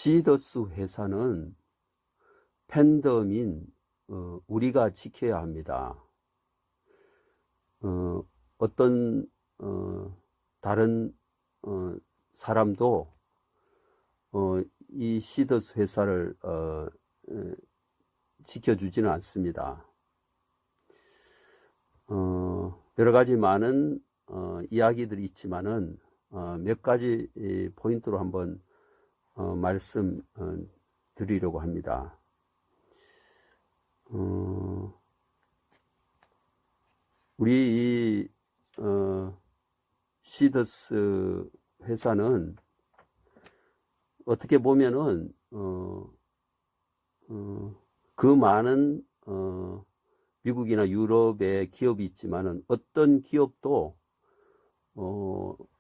시더스 회사는 팬덤인 우리가 지켜야 합니다. 어떤 다른 사람도 이 시더스 회사를 지켜주지는 않습니다. 여러 가지 많은 이야기들이 있지만은 몇 가지 포인트로 한번 말씀 드리려고 합니다. 우리 이 시더스 회사는 어떻게 보면은 그 많은 미국이나 유럽의 기업이 있지만은 어떤 기업도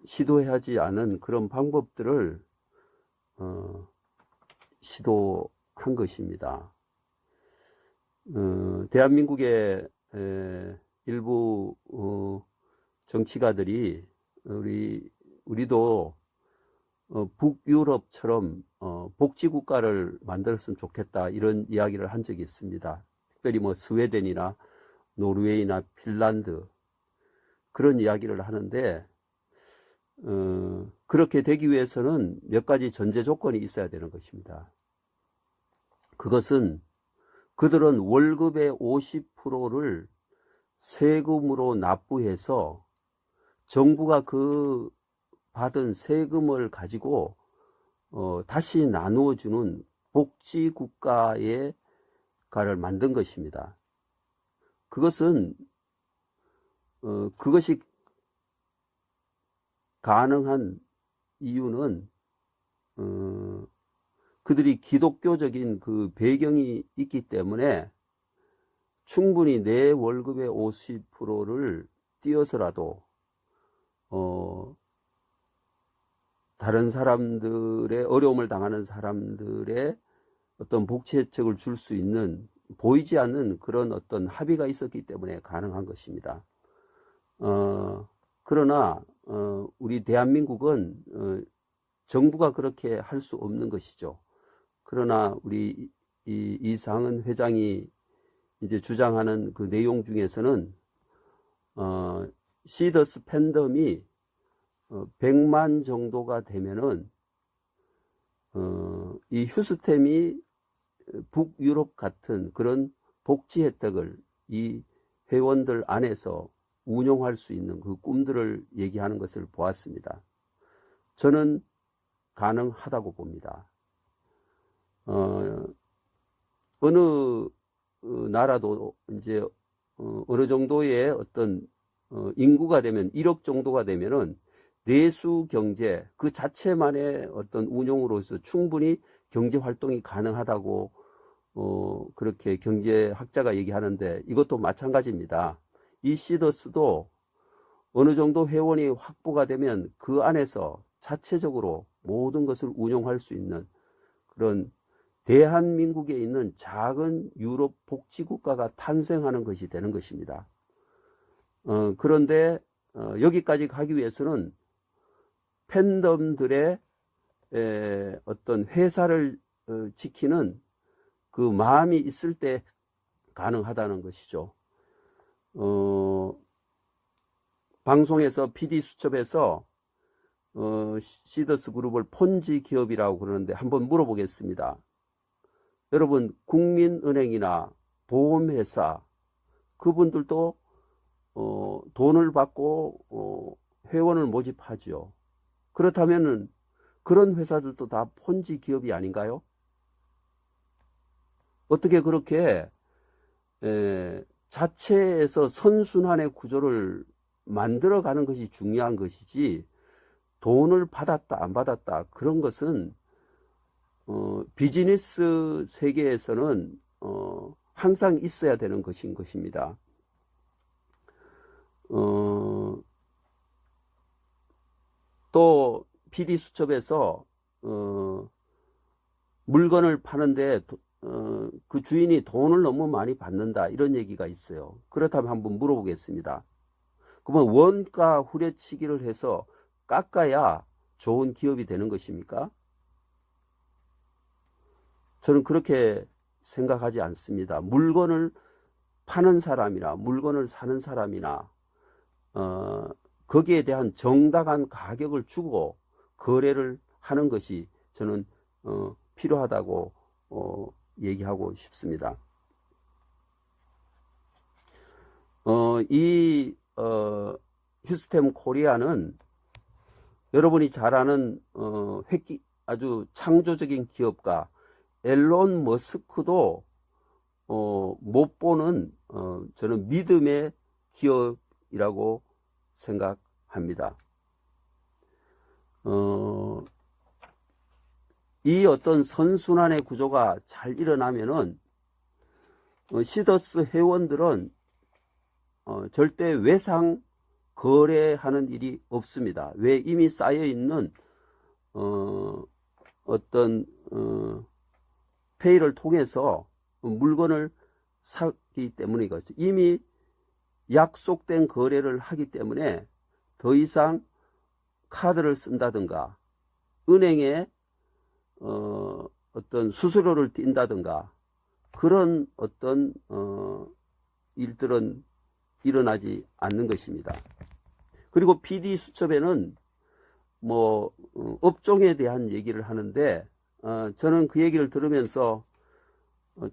시도하지 않은 그런 방법들을 시도한 것입니다. 대한민국의 일부 정치가들이 우리도 북유럽처럼 복지국가를 만들었으면 좋겠다, 이런 이야기를 한 적이 있습니다. 특별히 뭐 스웨덴이나 노르웨이나 핀란드, 그런 이야기를 하는데 그렇게 되기 위해서는 몇 가지 전제 조건이 있어야 되는 것입니다. 그것은 그들은 월급의 50%를 세금으로 납부해서 정부가 그 받은 세금을 가지고 다시 나누어주는 복지국가의 가를 만든 것입니다. 그것은 그것이 가능한 이유는 그들이 기독교적인 그 배경이 있기 때문에 충분히 내 월급의 50%를 띄어서라도 다른 사람들의, 어려움을 당하는 사람들의 어떤 복지 혜택을 줄 수 있는, 보이지 않는 그런 어떤 합의가 있었기 때문에 가능한 것입니다. 그러나 우리 대한민국은 정부가 그렇게 할 수 없는 것이죠. 그러나 우리 이상은 회장이 이제 주장하는 그 내용 중에서는 시더스 팬덤이 100만 정도가 되면은 이 휴스템이 북유럽 같은 그런 복지 혜택을 이 회원들 안에서 운용할 수 있는 그 꿈들을 얘기하는 것을 보았습니다. 저는 가능하다고 봅니다. 어느 나라도 이제 어느 정도의 어떤 인구가 되면 1억 정도가 되면은 내수 경제 그 자체만의 어떤 운용으로서 충분히 경제 활동이 가능하다고 그렇게 경제학자가 얘기하는데, 이것도 마찬가지입니다. 이 시더스도 어느 정도 회원이 확보가 되면 그 안에서 자체적으로 모든 것을 운용할 수 있는 그런 대한민국에 있는 작은 유럽 복지국가가 탄생하는 것이 되는 것입니다. 그런데 여기까지 가기 위해서는 팬덤들의 어떤 회사를 지키는 그 마음이 있을 때 가능하다는 것이죠. 방송에서 PD수첩에서 시더스 그룹을 폰지 기업이라고 그러는데 한번 물어보겠습니다. 여러분, 국민은행이나 보험회사, 그분들도 돈을 받고 회원을 모집하죠. 그렇다면은 그런 회사들도 다 폰지 기업이 아닌가요? 어떻게 그렇게 자체에서 선순환의 구조를 만들어가는 것이 중요한 것이지, 돈을 받았다 안 받았다 그런 것은 비즈니스 세계에서는 항상 있어야 되는 것인 것입니다. 또 PD수첩에서 물건을 파는데 그 주인이 돈을 너무 많이 받는다, 이런 얘기가 있어요. 그렇다면 한번 물어보겠습니다. 그러면 원가 후려치기를 해서 깎아야 좋은 기업이 되는 것입니까? 저는 그렇게 생각하지 않습니다. 물건을 파는 사람이나 물건을 사는 사람이나 거기에 대한 정당한 가격을 주고 거래를 하는 것이 저는 필요하다고 얘기하고 싶습니다. 이 휴스템 코리아는 여러분이 잘 아는 아주 창조적인 기업가 앨런 머스크도 못 보는 저는 믿음의 기업이라고 생각합니다. 이 어떤 선순환의 구조가 잘 일어나면은 시더스 회원들은 절대 외상 거래하는 일이 없습니다. 왜? 이미 쌓여있는 어떤 페이를 통해서 물건을 사기 때문이거든요. 이미 약속된 거래를 하기 때문에 더 이상 카드를 쓴다든가 은행에 어떤 수수료를 띈다든가 그런 어떤 일들은 일어나지 않는 것입니다. 그리고 PD수첩에는 뭐 업종에 대한 얘기를 하는데 저는 그 얘기를 들으면서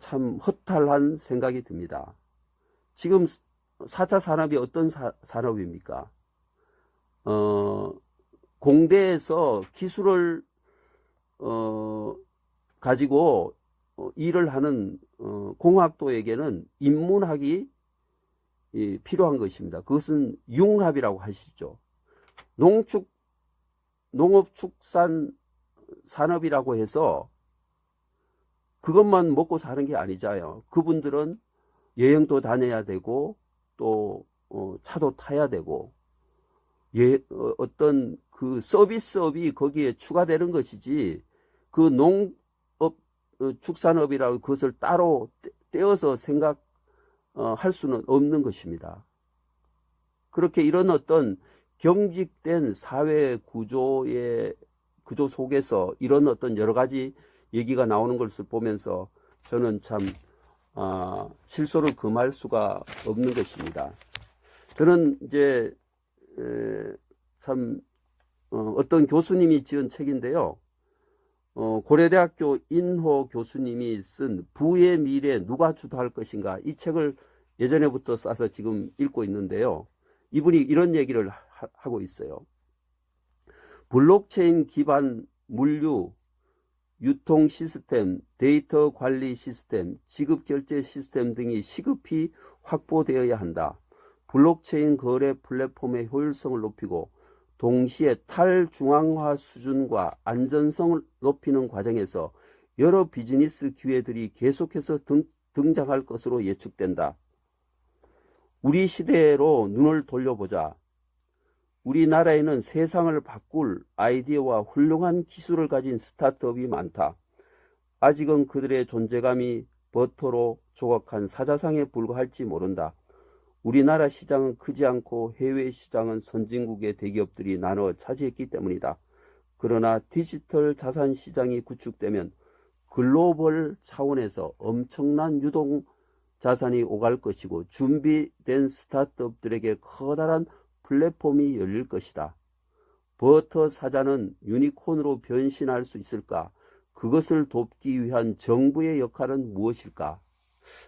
참 허탈한 생각이 듭니다. 지금 4차 산업이 어떤 산업입니까? 공대에서 기술을 가지고 일을 하는 공학도에게는 인문학이 필요한 것입니다. 그것은 융합이라고 하시죠. 농업축산 산업이라고 해서 그것만 먹고 사는 게 아니잖아요. 그분들은 여행도 다녀야 되고 또 차도 타야 되고 어떤 그 서비스업이 거기에 추가되는 것이지 그 농업 축산업이라고 그것을 따로 떼어서 생각할 수는 없는 것입니다. 그렇게 이런 어떤 경직된 사회 구조 속에서 이런 어떤 여러 가지 얘기가 나오는 것을 보면서 저는 참 실소를 금할 수가 없는 것입니다. 저는 이제 참 어떤 교수님이 지은 책인데요. 고려대학교 인호 교수님이 쓴 부의 미래 누가 주도할 것인가, 이 책을 예전에부터 써서 지금 읽고 있는데요. 이분이 이런 얘기를 하고 있어요. 블록체인 기반 물류, 유통 시스템, 데이터 관리 시스템, 지급 결제 시스템 등이 시급히 확보되어야 한다. 블록체인 거래 플랫폼의 효율성을 높이고 동시에 탈중앙화 수준과 안전성을 높이는 과정에서 여러 비즈니스 기회들이 계속해서 등장할 것으로 예측된다. 우리 시대로 눈을 돌려보자. 우리나라에는 세상을 바꿀 아이디어와 훌륭한 기술을 가진 스타트업이 많다. 아직은 그들의 존재감이 버터로 조각한 사자상에 불과할지 모른다. 우리나라 시장은 크지 않고 해외 시장은 선진국의 대기업들이 나눠 차지했기 때문이다. 그러나 디지털 자산 시장이 구축되면 글로벌 차원에서 엄청난 유동 자산이 오갈 것이고 준비된 스타트업들에게 커다란 플랫폼이 열릴 것이다. 버터 사자는 유니콘으로 변신할 수 있을까? 그것을 돕기 위한 정부의 역할은 무엇일까?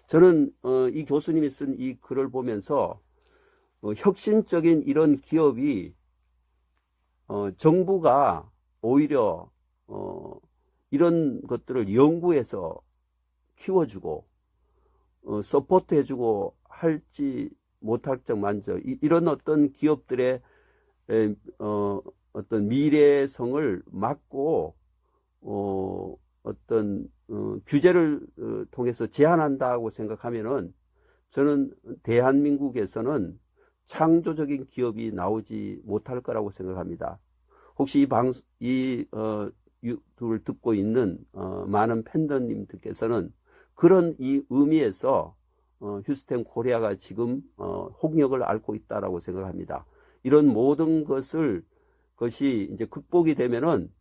저는 이 교수님이 쓴 이 글을 보면서 혁신적인 이런 기업이 정부가 오히려 이런 것들을 연구해서 키워주고 서포트해주고 할지 못할 적만저 이런 어떤 기업들의 어떤 미래성을 막고 어떤 규제를 통해서 제한한다고 생각하면은 저는 대한민국에서는 창조적인 기업이 나오지 못할 거라고 생각합니다. 혹시 이 유튜브를 듣고 있는 많은 팬더님들께서는 그런 이 의미에서 휴스템 코리아가 지금 홍역을 앓고 있다라고 생각합니다. 이런 모든 것이 이제 극복이 되면은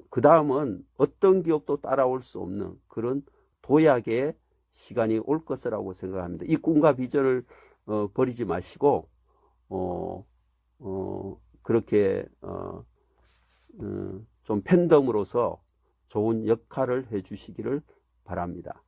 그 다음은 어떤 기업도 따라올 수 없는 그런 도약의 시간이 올 것이라고 생각합니다. 이 꿈과 비전을 버리지 마시고 그렇게 좀 팬덤으로서 좋은 역할을 해주시기를 바랍니다.